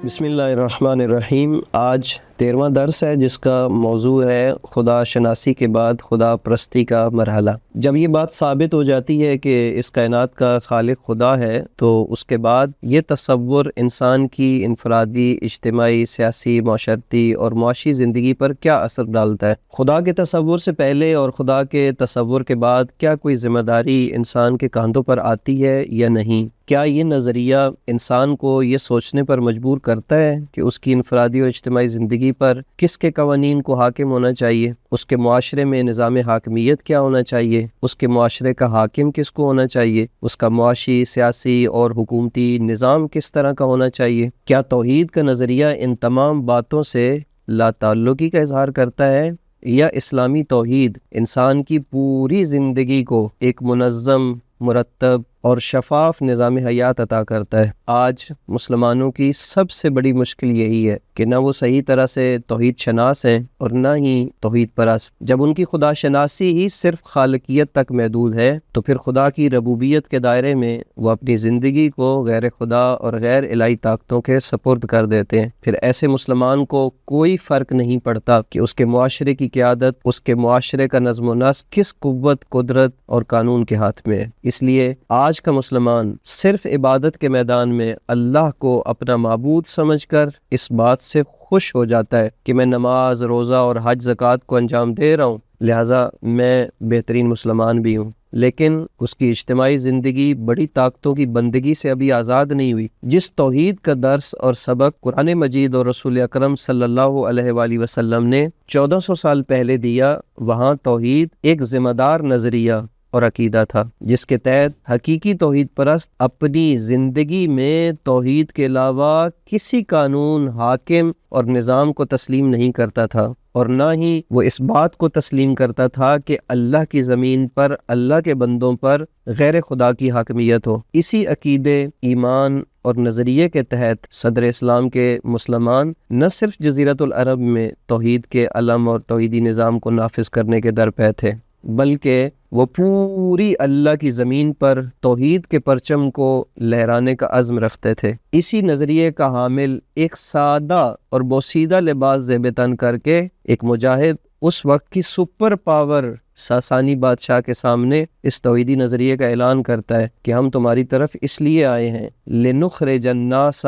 بسم اللہ الرحمن الرحیم۔ آج 13واں درس ہے جس کا موضوع ہے خدا شناسی کے بعد خدا پرستی کا مرحلہ۔ جب یہ بات ثابت ہو جاتی ہے کہ اس کائنات کا خالق خدا ہے تو اس کے بعد یہ تصور انسان کی انفرادی، اجتماعی، سیاسی، معاشرتی اور معاشی زندگی پر کیا اثر ڈالتا ہے؟ خدا کے تصور سے پہلے اور خدا کے تصور کے بعد کیا کوئی ذمہ داری انسان کے کاندھوں پر آتی ہے یا نہیں؟ کیا یہ نظریہ انسان کو یہ سوچنے پر مجبور کرتا ہے کہ اس کی انفرادی اور اجتماعی زندگی پر کس کے قوانین کو حاکم ہونا چاہیے؟ اس کے معاشرے میں نظام حاکمیت کیا ہونا چاہیے؟ اس کے معاشرے کا حاکم کس کو ہونا چاہیے؟ اس کا معاشی، سیاسی اور حکومتی نظام کس طرح کا ہونا چاہیے؟ کیا توحید کا نظریہ ان تمام باتوں سے لا تعلقی کا اظہار کرتا ہے یا اسلامی توحید انسان کی پوری زندگی کو ایک منظم، مرتب اور شفاف نظام حیات عطا کرتا ہے؟ آج مسلمانوں کی سب سے بڑی مشکل یہی ہے کہ نہ وہ صحیح طرح سے توحید شناس ہیں اور نہ ہی توحید پرست۔ جب ان کی خدا شناسی ہی صرف خالقیت تک محدود ہے تو پھر خدا کی ربوبیت کے دائرے میں وہ اپنی زندگی کو غیر خدا اور غیر الہی طاقتوں کے سپرد کر دیتے ہیں۔ پھر ایسے مسلمان کو کوئی فرق نہیں پڑتا کہ اس کے معاشرے کی قیادت، اس کے معاشرے کا نظم و نسق کس قوت، قدرت اور قانون کے ہاتھ میں ہے۔ اس لیے آج کا مسلمان صرف عبادت کے میدان میں اللہ کو اپنا معبود سمجھ کر اس بات سے خوش ہو جاتا ہے کہ میں نماز، روزہ اور حج زکوٰۃ کو انجام دے رہا ہوں، لہٰذا میں بہترین مسلمان بھی ہوں، لیکن اس کی اجتماعی زندگی بڑی طاقتوں کی بندگی سے ابھی آزاد نہیں ہوئی۔ جس توحید کا درس اور سبق قرآن مجید اور رسول اکرم صلی اللہ علیہ وآلہ وسلم نے 1400 سال پہلے دیا، وہاں توحید ایک ذمہ دار نظریہ اور عقیدہ تھا جس کے تحت حقیقی توحید پرست اپنی زندگی میں توحید کے علاوہ کسی قانون، حاکم اور نظام کو تسلیم نہیں کرتا تھا، اور نہ ہی وہ اس بات کو تسلیم کرتا تھا کہ اللہ کی زمین پر اللہ کے بندوں پر غیر خدا کی حاکمیت ہو۔ اسی عقیدے، ایمان اور نظریے کے تحت صدر اسلام کے مسلمان نہ صرف جزیرۃ العرب میں توحید کے علم اور توحیدی نظام کو نافذ کرنے کے درپے تھے، بلکہ وہ پوری اللہ کی زمین پر توحید کے پرچم کو لہرانے کا عزم رکھتے تھے۔ اسی نظریے کا حامل ایک سادہ اور بوسیدہ لباس زیب تن کر کے ایک مجاہد اس وقت کی سپر پاور ساسانی بادشاہ کے سامنے اس توحیدی نظریے کا اعلان کرتا ہے کہ ہم تمہاری طرف اس لیے آئے ہیں لنخرج الناس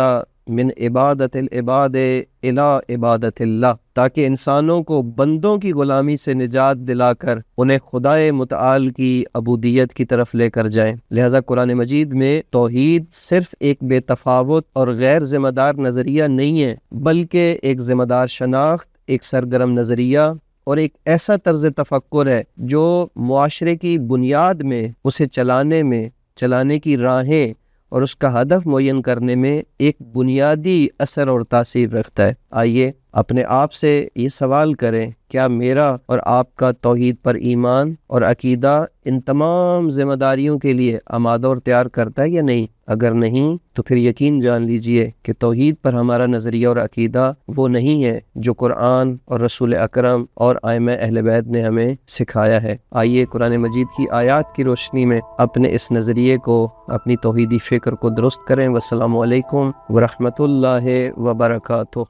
من عبادت العباد الی عبادت اللہ، تاکہ انسانوں کو بندوں کی غلامی سے نجات دلا کر انہیں خدائے متعال کی عبودیت کی طرف لے کر جائیں۔ لہٰذا قرآن مجید میں توحید صرف ایک بے تفاوت اور غیر ذمہ دار نظریہ نہیں ہے، بلکہ ایک ذمہ دار شناخت، ایک سرگرم نظریہ اور ایک ایسا طرز تفکر ہے جو معاشرے کی بنیاد میں، اسے چلانے کی راہیں اور اس کا ہدف معین کرنے میں ایک بنیادی اثر اور تاثیر رکھتا ہے۔ آئیے اپنے آپ سے یہ سوال کریں، کیا میرا اور آپ کا توحید پر ایمان اور عقیدہ ان تمام ذمہ داریوں کے لیے آمادہ اور تیار کرتا ہے یا نہیں؟ اگر نہیں تو پھر یقین جان لیجئے کہ توحید پر ہمارا نظریہ اور عقیدہ وہ نہیں ہے جو قرآن اور رسول اکرم اور ائمہ اہل بیت نے ہمیں سکھایا ہے۔ آئیے قرآن مجید کی آیات کی روشنی میں اپنے اس نظریے کو، اپنی توحیدی فکر کو درست کریں۔ والسلام علیکم ورحمۃ اللہ وبرکاتہ۔